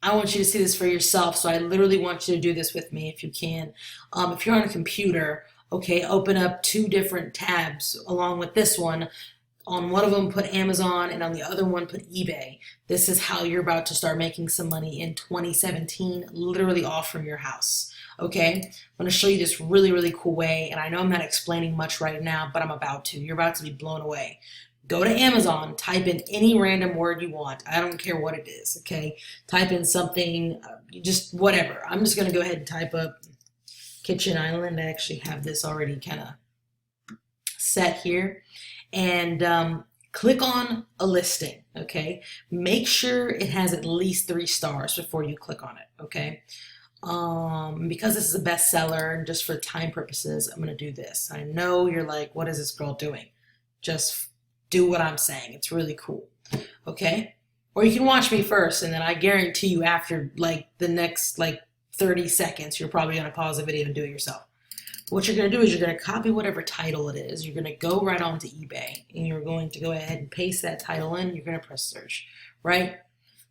I want you to see this for yourself. So I literally want you to do this with me if you can. If you're on a computer, okay, open up two different tabs along with this one. On one of them, put Amazon, and on the other one, put eBay. This is how you're about to start making some money in 2017, literally all from your house. Okay, I'm going to show you this really, really cool way. And I know I'm not explaining much right now, but I'm about to. You're about to be blown away. Go to Amazon, type in any random word you want. I don't care what it is, okay? Type in something, just whatever. I'm just going to go ahead and type up kitchen island. I actually have this already kind of set here. And click on a listing, okay? Make sure it has at least 3 stars before you click on it, okay? Because this is a bestseller, just for time purposes, I'm going to do this. I know you're like, what is this girl doing? Just do what I'm saying. It's really cool, okay? Or you can watch me first, and then I guarantee you after like the next like 30 seconds, you're probably going to pause the video and do it yourself. What you're going to do is you're going to copy whatever title it is. You're going to go right onto eBay, and you're going to go ahead and paste that title in. You're going to press search, right?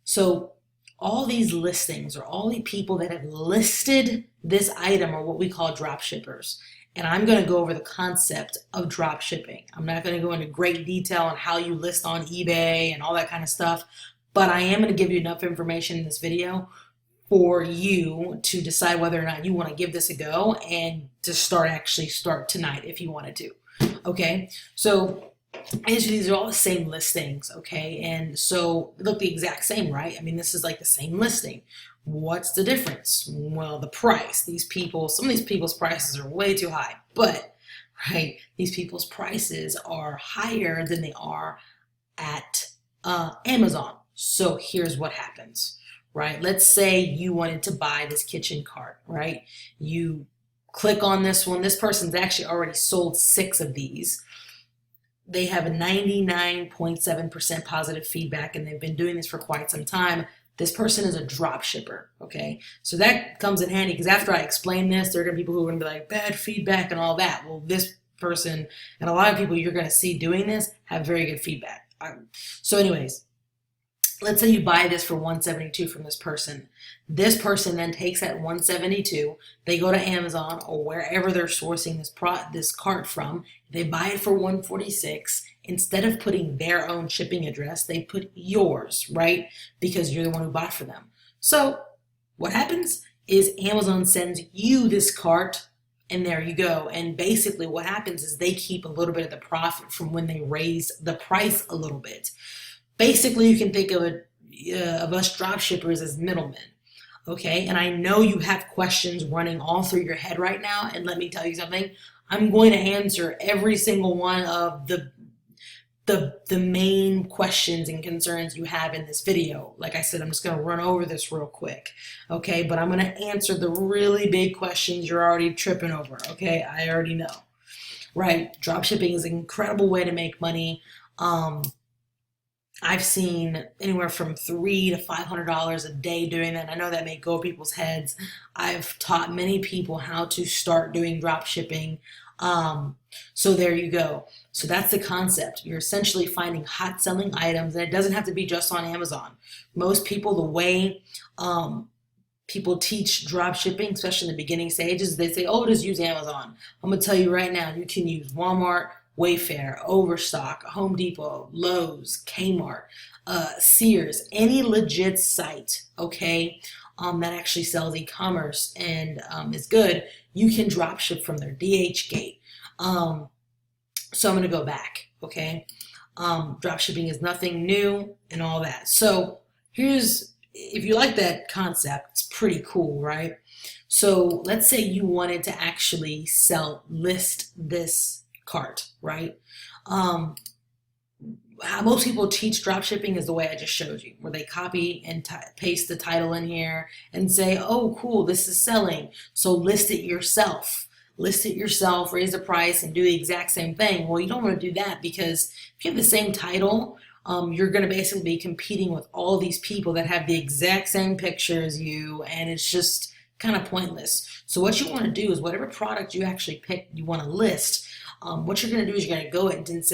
So all these listings, or all the people that have listed this item, are what we call drop shippers. And I'm going to go over the concept of drop shipping. I'm not going to go into great detail on how you list on eBay and all that kind of stuff, but I am going to give you enough information in this video for you to decide whether or not you want to give this a go and to start tonight if you wanted to. Okay, so as these are all the same listings, okay, and so they look the exact same, right? I mean, this is like the same listing. What's the difference? Well, the price. Some of these people's prices are way too high, but right, these people's prices are higher than they are at Amazon. So here's what happens. Right? Let's say you wanted to buy this kitchen cart, right? You click on this one. This person's actually already sold 6 of these. They have a 99.7% positive feedback, and they've been doing this for quite some time. This person is a drop shipper, okay? So that comes in handy, because after I explain this, there are going to be people who are going to be like, bad feedback and all that. Well, this person and a lot of people you're going to see doing this have very good feedback. So anyways, let's say you buy this for $172 from this person. This person then takes that $172, they go to Amazon or wherever they're sourcing this cart from, they buy it for $146. Instead of putting their own shipping address, they put yours, right? Because you're the one who bought for them. So what happens is Amazon sends you this cart, and there you go. And basically what happens is they keep a little bit of the profit from when they raise the price a little bit. Basically, you can think of us drop shippers as middlemen, okay? And I know you have questions running all through your head right now, and let me tell you something. I'm going to answer every single one of the main questions and concerns you have in this video. Like I said, I'm just going to run over this real quick, okay? But I'm going to answer the really big questions you're already tripping over, okay? I already know, right? Drop shipping is an incredible way to make money. I've seen anywhere from $300 to $500 a day doing that. I know that may go over people's heads. I've taught many people how to start doing drop shipping. So there you go. So that's the concept. You're essentially finding hot selling items, and it doesn't have to be just on Amazon. Most people, the way people teach drop shipping, especially in the beginning stages, they say, oh, just use Amazon. I'm going to tell you right now, you can use Walmart, Wayfair, Overstock, Home Depot, Lowe's, Kmart, Sears, any legit site, okay, that actually sells e-commerce and is good, you can drop ship from their DHgate. So I'm going to go back, okay? Drop shipping is nothing new and all that. So if you like that concept, it's pretty cool, right? So let's say you wanted to actually list this cart, right? How most people teach drop shipping is the way I just showed you, where they copy and paste the title in here and say, oh, cool, this is selling. So list it yourself. List it yourself, raise the price, and do the exact same thing. Well, you don't want to do that, because if you have the same title, you're going to basically be competing with all these people that have the exact same picture as you, and it's just kind of pointless. So what you want to do is whatever product you actually pick, you want to list, what you're going to do is you're going to go ahead and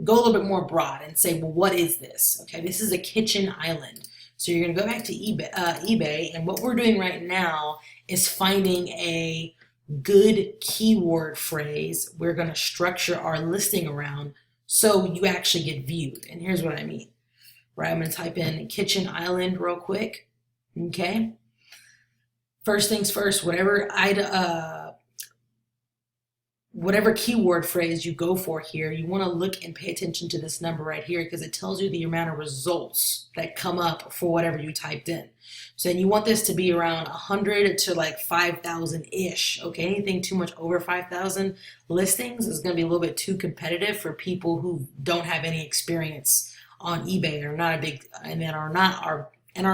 go a little bit more broad and say, well, what is this? Okay, this is a kitchen island. So you're going to go back to eBay, and what we're doing right now is finding a good keyword phrase we're going to structure our listing around so you actually get viewed. And here's what I mean. Right, I'm going to type in kitchen island real quick. Okay. First things first, whatever keyword phrase you go for here, you want to look and pay attention to this number right here because it tells you the amount of results that come up for whatever you typed in. So then you want this to be around 100 to like 5,000-ish. Okay, anything too much over 5,000 listings is going to be a little bit too competitive for people who don't have any experience on eBay or not a big and are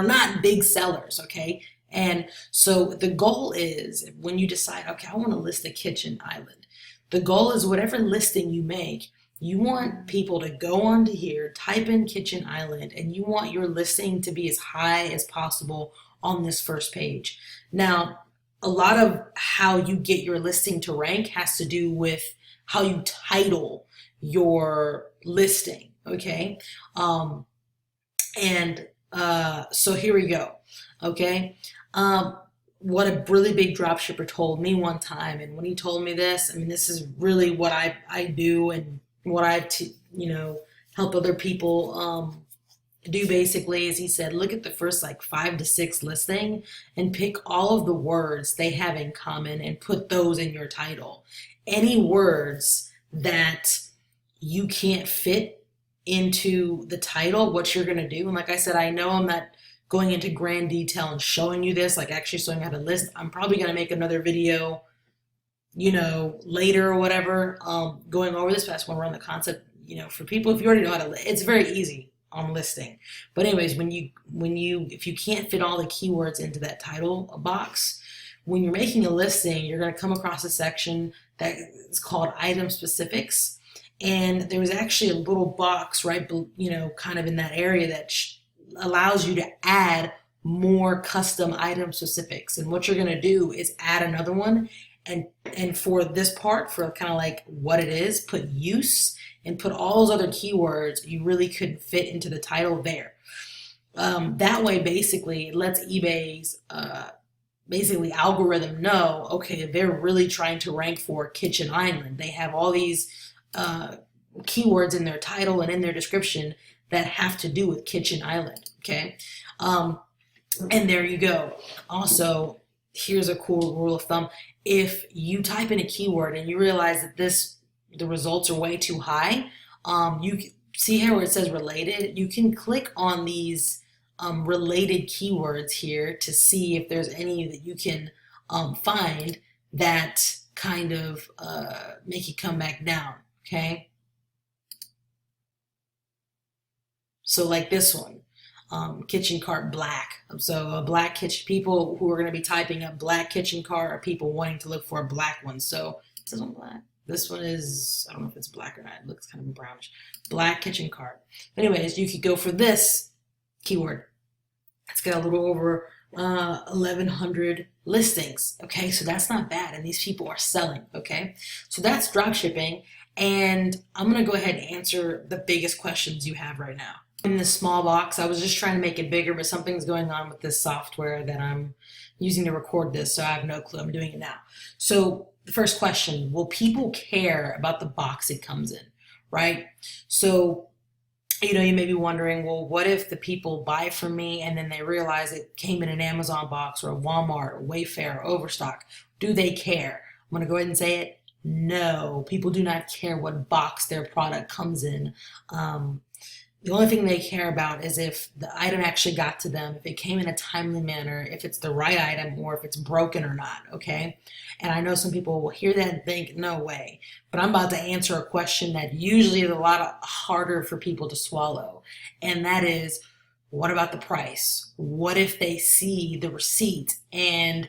not big sellers. Okay. And so the goal is when you decide, okay, I want to list a kitchen island. The goal is whatever listing you make, you want people to go onto here, type in kitchen island, and you want your listing to be as high as possible on this first page. Now, a lot of how you get your listing to rank has to do with how you title your listing, okay? So here we go, okay? What a really big drop shipper told me one time, and when he told me this, I mean, this is really what I do and what help other people do basically is he said, look at the first like 5 to 6 listing and pick all of the words they have in common and put those in your title. Any words that you can't fit into the title, what you're going to do, and like I said, I know I'm not going into grand detail and showing you this, like actually showing you how to list. I'm probably going to make another video, later or whatever, going over this, but I just want to run the concept, for people, if you already know how to list, it's very easy on listing. But anyways, if you can't fit all the keywords into that title box, when you're making a listing, you're going to come across a section that is called item specifics. And there was actually a little box, right, kind of in that area that allows you to add more custom item specifics. And what you're going to do is add another one. And for this part, for kind of like what it is, put use and put all those other keywords you really couldn't fit into the title there. That way, basically, it lets eBay's basically algorithm know, okay, they're really trying to rank for kitchen island. They have all these keywords in their title and in their description that have to do with kitchen island, okay? And there you go. Also, here's a cool rule of thumb. If you type in a keyword and you realize that the results are way too high, you see here where it says related, you can click on these related keywords here to see if there's any that you can find that kind of make it come back down, okay? So like this one, kitchen cart black. So a black kitchen, people who are going to be typing up black kitchen cart are people wanting to look for a black one. So is this one black? This one is, I don't know if it's black or not. It looks kind of brownish. Black kitchen cart. Anyways, you could go for this keyword. It's got a little over 1,100 listings. Okay, so that's not bad. And these people are selling. Okay, so that's drop shipping. And I'm going to go ahead and answer the biggest questions you have right now. In this small box, I was just trying to make it bigger, but something's going on with this software that I'm using to record this, so I have no clue. I'm doing it now. So the first question, will people care about the box it comes in, right? So, you may be wondering, well, what if the people buy from me and then they realize it came in an Amazon box or a Walmart or Wayfair or Overstock? Do they care? I'm going to go ahead and say it. No, people do not care what box their product comes in. The only thing they care about is if the item actually got to them, if it came in a timely manner, if it's the right item, or if it's broken or not, okay? And I know some people will hear that and think, no way. But I'm about to answer a question that usually is a lot harder for people to swallow. And that is, what about the price? What if they see the receipt and,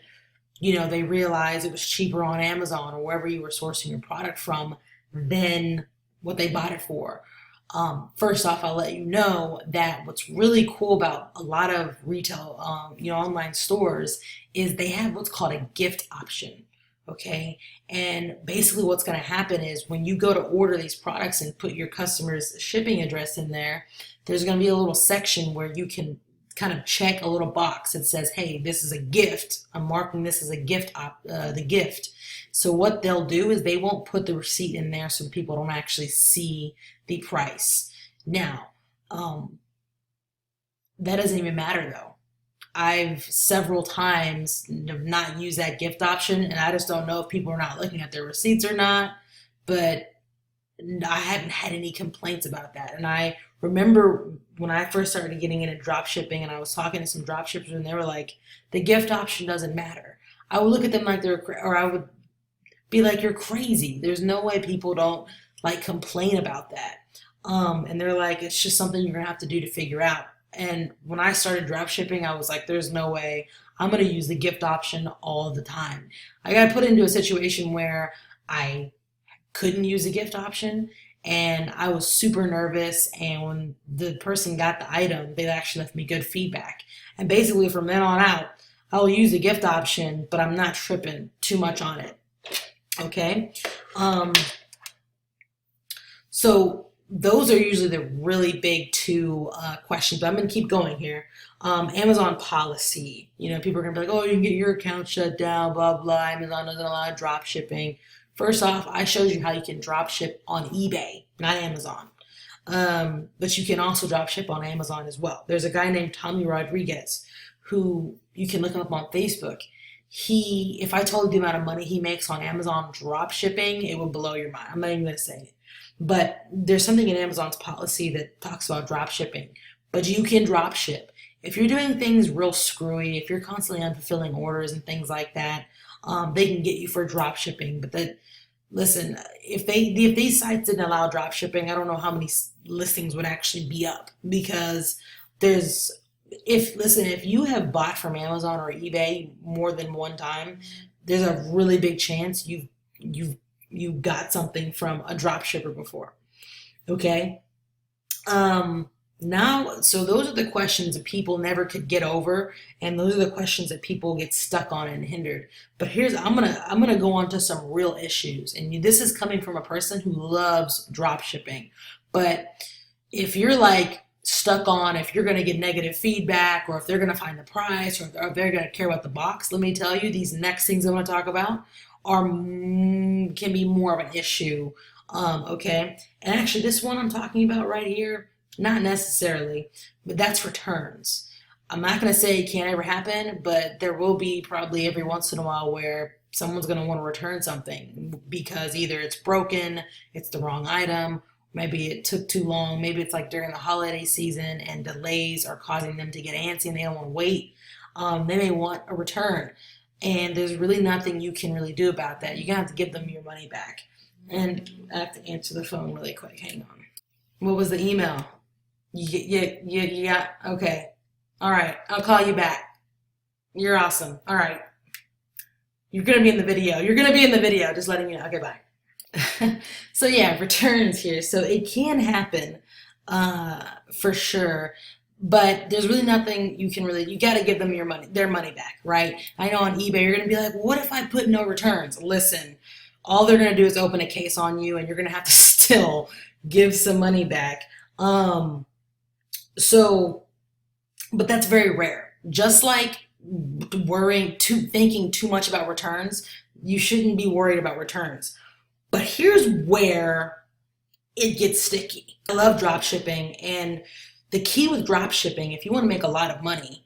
they realize it was cheaper on Amazon or wherever you were sourcing your product from than what they bought it for? First off, I'll let you know that what's really cool about a lot of retail, online stores is they have what's called a gift option, okay? And basically what's going to happen is when you go to order these products and put your customer's shipping address in there, there's going to be a little section where you can kind of check a little box that says, hey, this is a gift. I'm marking this as a gift, the gift. So what they'll do is they won't put the receipt in there so people don't actually see the price. Now, that doesn't even matter though. I've several times not used that gift option, and I just don't know if people are not looking at their receipts or not, but I haven't had any complaints about that. And I remember when I first started getting into drop shipping and I was talking to some drop shippers and they were like, the gift option doesn't matter. I would look at them like or I would be like, you're crazy. There's no way people don't like complain about that. And they're like, it's just something you're gonna have to do to figure out. And when I started drop shipping, I was like, there's no way I'm gonna use the gift option all the time. I got put into a situation where I couldn't use the gift option and I was super nervous, and when the person got the item, they actually left me good feedback. And basically from then on out, I'll use the gift option, but I'm not tripping too much on it. Okay? So those are usually the really big two questions, but I'm going to keep going here. Amazon policy. You know, people are going to be like, oh, you can get your account shut down, blah, blah. Amazon doesn't allow drop shipping. First off, I showed you how you can drop ship on eBay, not Amazon. But you can also drop ship on Amazon as well. There's a guy named Tommy Rodriguez who you can look him up on Facebook. If I told you the amount of money he makes on Amazon drop shipping, it would blow your mind. I'm not even going to say it. But there's something in Amazon's policy that talks about drop shipping. But you can drop ship. If you're doing things real screwy, if you're constantly unfulfilling orders and things like that, they can get you for drop shipping. But listen, if these sites didn't allow drop shipping, I don't know how many listings would actually be up, because if you have bought from Amazon or eBay more than one time, there's a really big chance you got something from a drop shipper before. Okay? So those are the questions that people never could get over, and those are the questions that people get stuck on and hindered. But I'm gonna go on to some real issues, and this is coming from a person who loves drop shipping. But if you're like stuck on if you're gonna get negative feedback, or if they're gonna find the price, or if they're gonna care about the box, let me tell you, these next things I'm gonna talk about can be more of an issue. Okay, and actually this one I'm talking about right here, not necessarily, but that's returns. I'm not going to say it can't ever happen, but there will be probably every once in a while where someone's going to want to return something because either it's broken, it's the wrong item, maybe it took too long, maybe it's like during the holiday season and delays are causing them to get antsy and they don't want to wait. They may want a return, and there's really nothing you can really do about that. You're going to have to give them your money back. And I have to answer the phone really quick. Hang on. What was the email? You got, okay. All right. I'll call you back. You're awesome. All right. You're going to be in the video. You're going to be in the video. Just letting you know. Okay, bye. So yeah, returns here. So it can happen, for sure. But there's really nothing you got to give them their money back, right? I know on eBay, you're going to be like, what if I put no returns? Listen, all they're going to do is open a case on you, and you're going to have to still give some money back. But that's very rare. Just like thinking too much about returns, you shouldn't be worried about returns. But here's where it gets sticky. I love drop shipping, and the key with drop shipping, if you want to make a lot of money,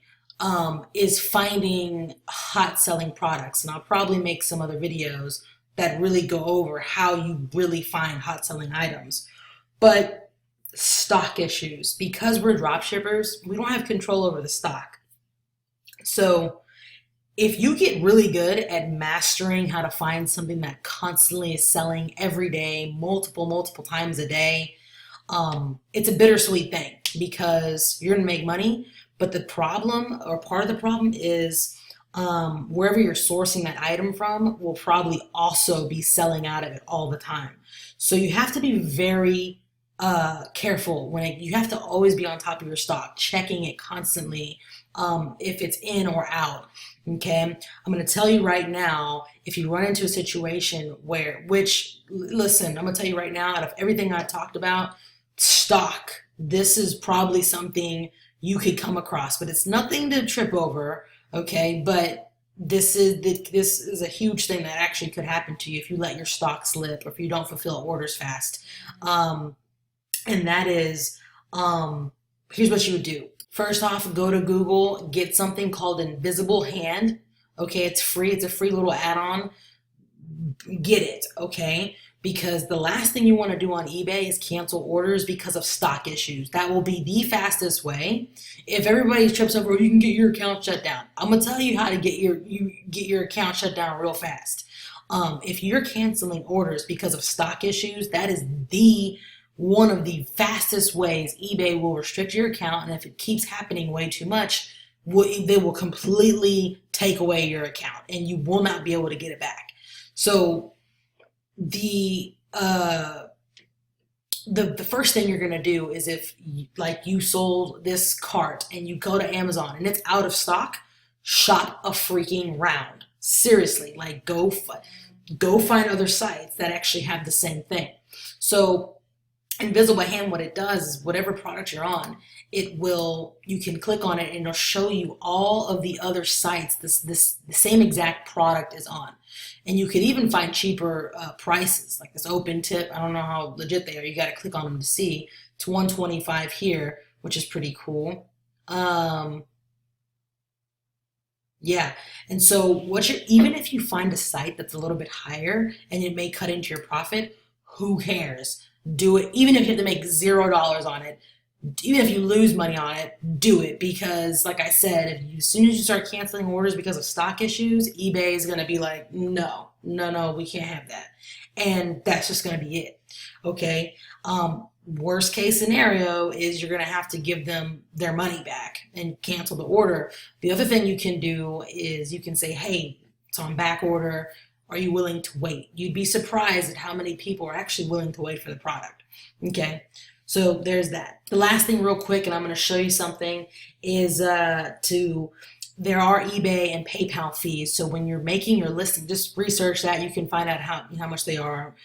is finding hot selling products. And I'll probably make some other videos that really go over how you really find hot selling items. But stock issues, because we're drop shippers, we don't have control over the stock. So if you get really good at mastering how to find something that constantly is selling every day, multiple times a day, it's a bittersweet thing because you're gonna make money, but the problem, or part of the problem, is wherever you're sourcing that item from will probably also be selling out of it all the time. So you have to be very careful you have to always be on top of your stock, checking it constantly, if it's in or out. Okay, I'm going to tell you right now, if you run into a situation listen, I'm going to tell you right now, out of everything I talked about, stock, this is probably something you could come across, but it's nothing to trip over, okay? But this is a huge thing that actually could happen to you if you let your stock slip or if you don't fulfill orders fast. Um, and that is, here's what you would do. First off, go to Google, get something called Invisible Hand. Okay, it's free. It's a free little add-on. Get it, okay? Because the last thing you want to do on eBay is cancel orders because of stock issues. That will be the fastest way. If everybody trips over, you can get your account shut down. I'm gonna tell you how to get your account shut down real fast. If you're canceling orders because of stock issues, that is the one of the fastest ways eBay will restrict your account, and if it keeps happening way too much, they will completely take away your account, and you will not be able to get it back. So the the first thing you're gonna do is if like you sold this cart and you go to Amazon and it's out of stock, shop a freaking round. Seriously, like go find other sites that actually have the same thing. So Invisible Hand, what it does is whatever product you're on, you can click on it and it'll show you all of the other sites the same exact product is on. And you could even find cheaper prices, like this open tip. I don't know how legit they are. You got to click on them to see. It's $125 here, which is pretty cool. Yeah, and so even if you find a site that's a little bit higher and it may cut into your profit, who cares? Do it, even if you have to make $0 on it. Even if you lose money on it, do it, because like I said, as soon as you start canceling orders because of stock issues, eBay is going to be like, no, no, no, we can't have that. And that's just going to be it. Okay. Worst case scenario is you're going to have to give them their money back and cancel the order. The other thing you can do is you can say, hey, it's on back order. Are you willing to wait? You'd be surprised at how many people are actually willing to wait for the product. Okay. So there's that. The last thing real quick, and I'm going to show you something, is there are eBay and PayPal fees. So when you're making your listing, just research that. You can find out how much they are.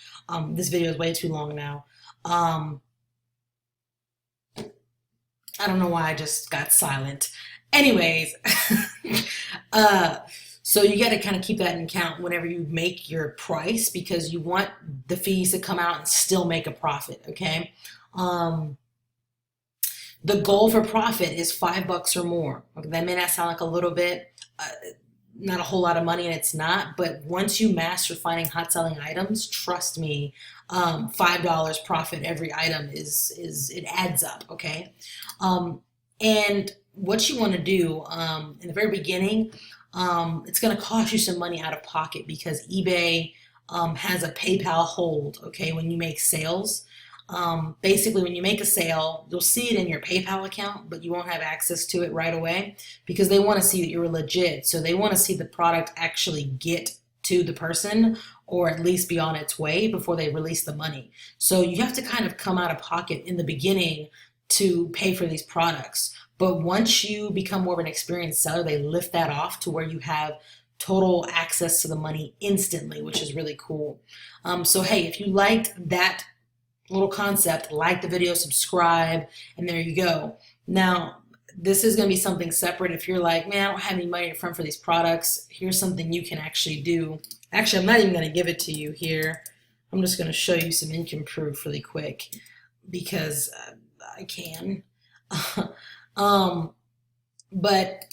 This video is way too long now. I don't know why I just got silent. Anyways, so you got to kind of keep that in account whenever you make your price, because you want the fees to come out and still make a profit, okay? The goal for profit is $5 or more. Okay, that may not sound like a little bit, not a whole lot of money, and it's not, but once you master finding hot selling items, trust me, $5 profit every item it adds up, okay? And what you want to do in the very beginning, it's going to cost you some money out of pocket because eBay has a PayPal hold, okay, when you make sales. Basically, when you make a sale, you'll see it in your PayPal account, but you won't have access to it right away because they want to see that you're legit. So they want to see the product actually get to the person or at least be on its way before they release the money. So you have to kind of come out of pocket in the beginning to pay for these products. But once you become more of an experienced seller, they lift that off to where you have total access to the money instantly, which is really cool. So hey, if you liked that little concept, like the video, subscribe, and there you go. Now, this is going to be something separate. If you're like, man, I don't have any money up front for these products, here's something you can actually do. Actually, I'm not even going to give it to you here. I'm just going to show you some income proof really quick because I can. But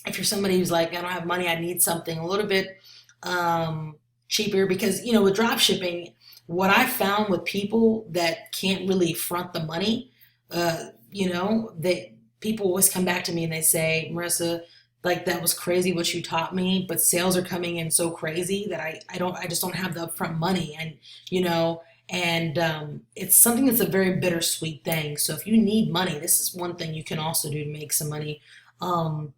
if you're somebody who's like, I don't have money, I need something a little bit cheaper, because, you know, with drop shipping, what I found with people that can't really front the money, you know, people always come back to me and they say, Marissa, like, that was crazy what you taught me, but sales are coming in so crazy that I just don't have the upfront money. And, you know, and it's something that's a very bittersweet thing. So if you need money, this is one thing you can also do to make some money. I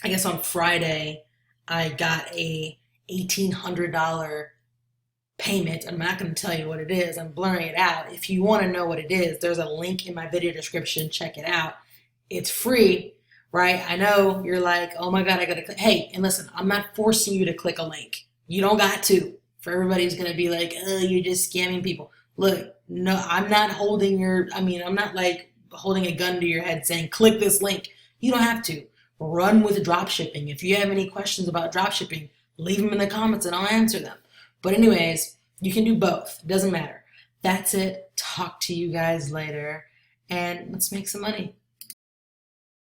guess on Friday, I got a $1,800 payment. I'm not going to tell you what it is. I'm blurring it out. If you want to know what it is, there's a link in my video description. Check it out. It's free, right? I know you're like, oh my God, I got to click. Hey, and listen, I'm not forcing you to click a link. You don't got to. For everybody who's going to be like, oh, you're just scamming people. Look, no, I'm not holding I'm not like holding a gun to your head saying, click this link. You don't have to. Run with dropshipping. If you have any questions about dropshipping, leave them in the comments and I'll answer them. But anyways, you can do both. It doesn't matter. That's it. Talk to you guys later and let's make some money.